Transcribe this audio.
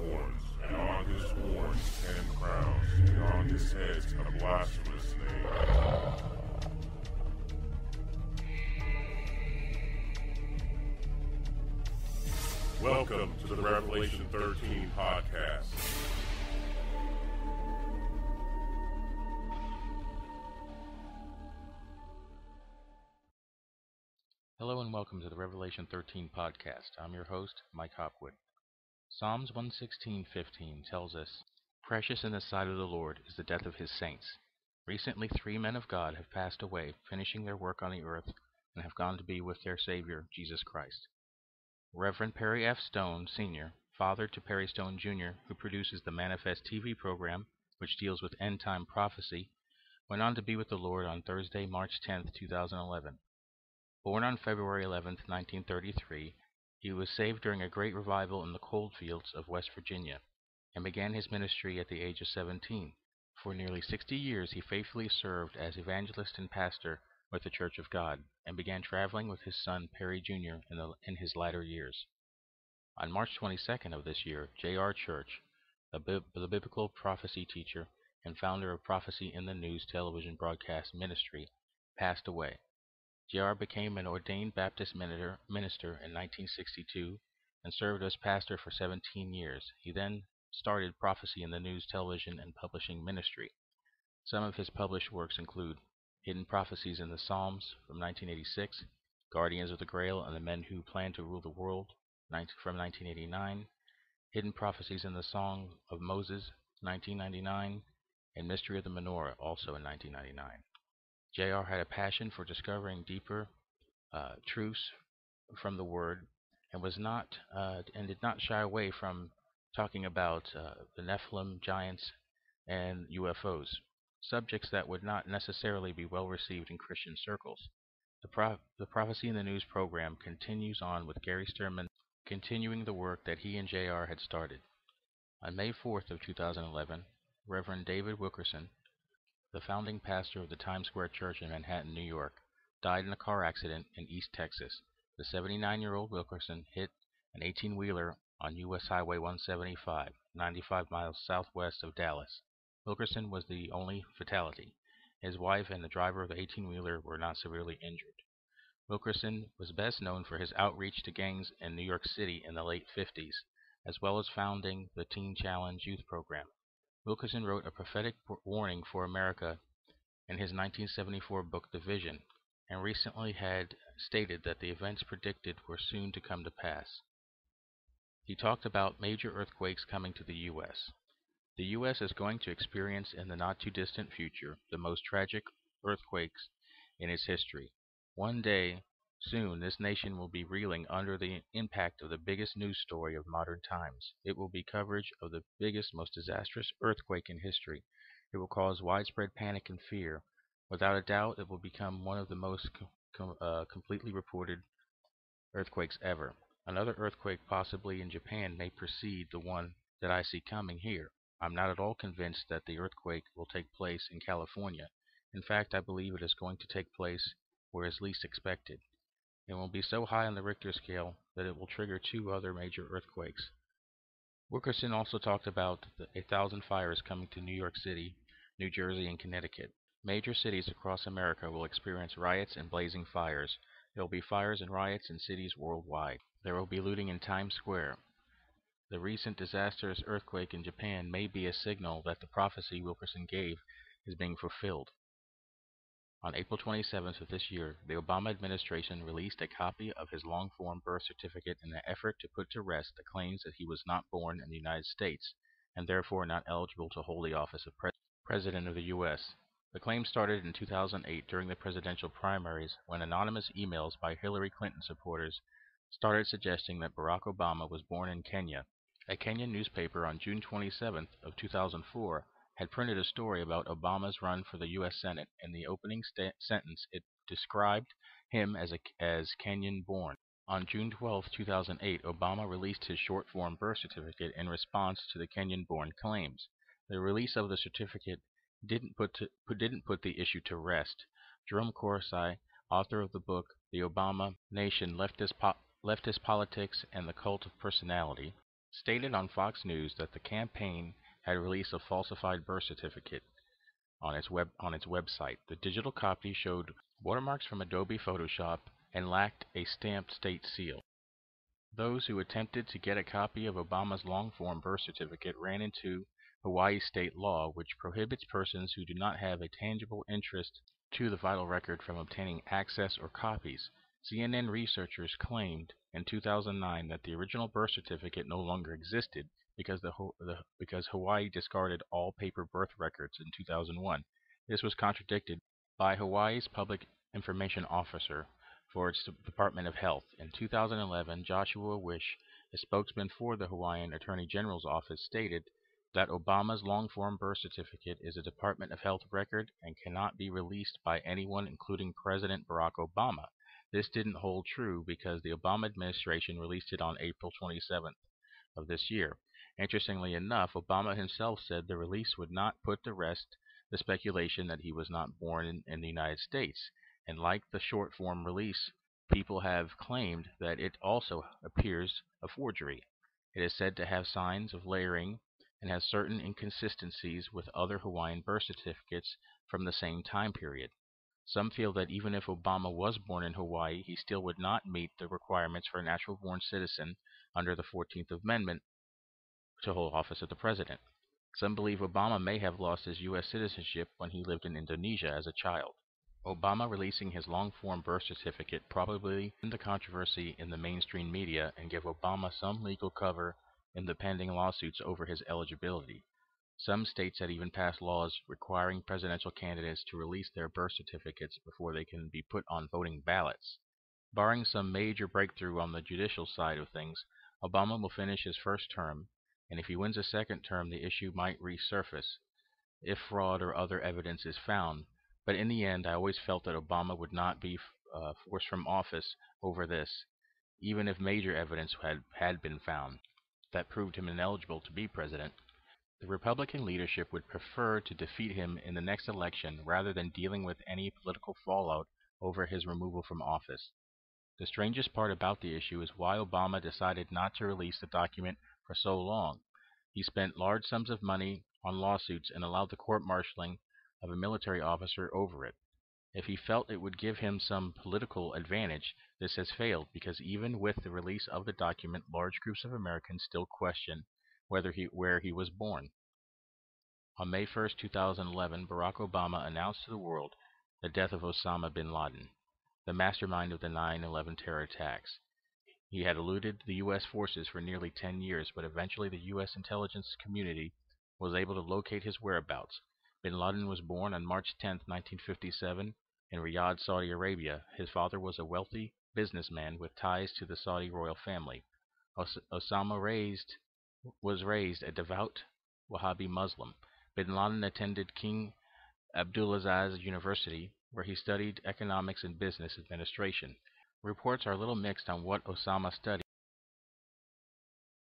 horns, and on his horns 10 crowns, and on his heads a blasphemous name. Welcome to the Revelation 13 podcast. Hello and welcome to the Revelation 13 podcast. I'm your host, Mike Hopwood. Psalms 116:15 tells us, "Precious in the sight of the Lord is the death of his saints." Recently, 3 men of God have passed away, finishing their work on the earth, and have gone to be with their Savior, Jesus Christ. Reverend Perry F. Stone, Sr., father to Perry Stone, Jr., who produces the Manifest TV program, which deals with end-time prophecy, went on to be with the Lord on Thursday, March 10, 2011. Born on February 11, 1933, he was saved during a great revival in the coal fields of West Virginia, and began his ministry at the age of 17. For nearly 60 years he faithfully served as evangelist and pastor with the Church of God, and began traveling with his son Perry Jr. in his latter years. On March 22nd of this year, J.R. Church, the biblical prophecy teacher and founder of Prophecy in the News television broadcast ministry, passed away. J.R. became an ordained Baptist minister in 1962 and served as pastor for 17 years. He then started Prophecy in the News television and publishing ministry. Some of his published works include Hidden Prophecies in the Psalms from 1986, Guardians of the Grail and the Men Who Plan to Rule the World from 1989, Hidden Prophecies in the Song of Moses 1999, and Mystery of the Menorah also in 1999. J.R. had a passion for discovering deeper truths from the Word, and did not shy away from talking about the Nephilim, giants, and UFOs, subjects that would not necessarily be well received in Christian circles. The Prophecy in the News program continues on with Gary Sturman continuing the work that he and J.R. had started. On May 4th of 2011, Reverend David Wilkerson, the founding pastor of the Times Square Church in Manhattan, New York, died in a car accident in East Texas. The 79-year-old Wilkerson hit an 18-wheeler on U.S. Highway 175, 95 miles southwest of Dallas. Wilkerson was the only fatality. His wife and the driver of the 18-wheeler were not severely injured. Wilkerson was best known for his outreach to gangs in New York City in the late 50s, as well as founding the Teen Challenge youth program. Wilkerson wrote a prophetic warning for America in his 1974 book The Vision, and recently had stated that the events predicted were soon to come to pass. He talked about major earthquakes coming to the U.S. The U.S. is going to experience in the not-too-distant future the most tragic earthquakes in its history. One day, soon, this nation will be reeling under the impact of the biggest news story of modern times. It will be coverage of the biggest, most disastrous earthquake in history. It will cause widespread panic and fear. Without a doubt, it will become one of the most completely reported earthquakes ever. Another earthquake, possibly in Japan, may precede the one that I see coming here. I'm not at all convinced that the earthquake will take place in California. In fact, I believe it is going to take place where it is least expected. It will be so high on the Richter scale that it will trigger 2 other major earthquakes. Wilkerson also talked about 1,000 fires coming to New York City, New Jersey, and Connecticut. Major cities across America will experience riots and blazing fires. There will be fires and riots in cities worldwide. There will be looting in Times Square. The recent disastrous earthquake in Japan may be a signal that the prophecy Wilkerson gave is being fulfilled. On April 27th of this year, the Obama administration released a copy of his long-form birth certificate in an effort to put to rest the claims that he was not born in the United States, and therefore not eligible to hold the office of President of the U.S. The claim started in 2008 during the presidential primaries, when anonymous emails by Hillary Clinton supporters started suggesting that Barack Obama was born in Kenya. A Kenyan newspaper on June 27th of 2004 had printed a story about Obama's run for the U.S. Senate. In the opening sentence, it described him as Kenyan-born. On June 12, 2008, Obama released his short-form birth certificate in response to the Kenyan-born claims. The release of the certificate didn't put the issue to rest. Jerome Corsi, author of the book The Obama Nation, Leftist Politics and the Cult of Personality, stated on Fox News that the campaign had released a falsified birth certificate on its website. The digital copy showed watermarks from Adobe Photoshop and lacked a stamped state seal. Those who attempted to get a copy of Obama's long-form birth certificate ran into Hawaii state law, which prohibits persons who do not have a tangible interest to the vital record from obtaining access or copies. CNN researchers claimed in 2009 that the original birth certificate no longer existed because because Hawaii discarded all paper birth records in 2001. This was contradicted by Hawaii's public information officer for its Department of Health. In 2011, Joshua Wish, a spokesman for the Hawaiian Attorney General's office, stated that Obama's long-form birth certificate is a Department of Health record and cannot be released by anyone, including President Barack Obama. This didn't hold true because the Obama administration released it on April 27th of this year. Interestingly enough, Obama himself said the release would not put to rest the speculation that he was not born in the United States. And like the short form release, people have claimed that it also appears a forgery. It is said to have signs of layering and has certain inconsistencies with other Hawaiian birth certificates from the same time period. Some feel that even if Obama was born in Hawaii, he still would not meet the requirements for a natural-born citizen under the 14th Amendment to hold office as the president. Some believe Obama may have lost his U.S. citizenship when he lived in Indonesia as a child. Obama releasing his long-form birth certificate probably ended the controversy in the mainstream media and gave Obama some legal cover in the pending lawsuits over his eligibility. Some states had even passed laws requiring presidential candidates to release their birth certificates before they can be put on voting ballots. Barring some major breakthrough on the judicial side of things, Obama will finish his first term, and if he wins a second term, the issue might resurface if fraud or other evidence is found. But in the end, I always felt that Obama would not be forced from office over this, even if major evidence had been found that proved him ineligible to be president. The Republican leadership would prefer to defeat him in the next election rather than dealing with any political fallout over his removal from office. The strangest part about the issue is why Obama decided not to release the document for so long. He spent large sums of money on lawsuits and allowed the court-martialing of a military officer over it. If he felt it would give him some political advantage, this has failed because even with the release of the document, large groups of Americans still question where he was born. On May 1, 2011, Barack Obama announced to the world the death of Osama bin Laden, the mastermind of the 9/11 terror attacks. He had eluded the U.S. forces for nearly 10 years, but eventually the U.S. intelligence community was able to locate his whereabouts. Bin Laden was born on March 10, 1957, in Riyadh, Saudi Arabia. His father was a wealthy businessman with ties to the Saudi royal family. Osama was raised a devout Wahhabi Muslim. Bin Laden attended King Abdulaziz University, where he studied economics and business administration. Reports are a little mixed on what Osama studied.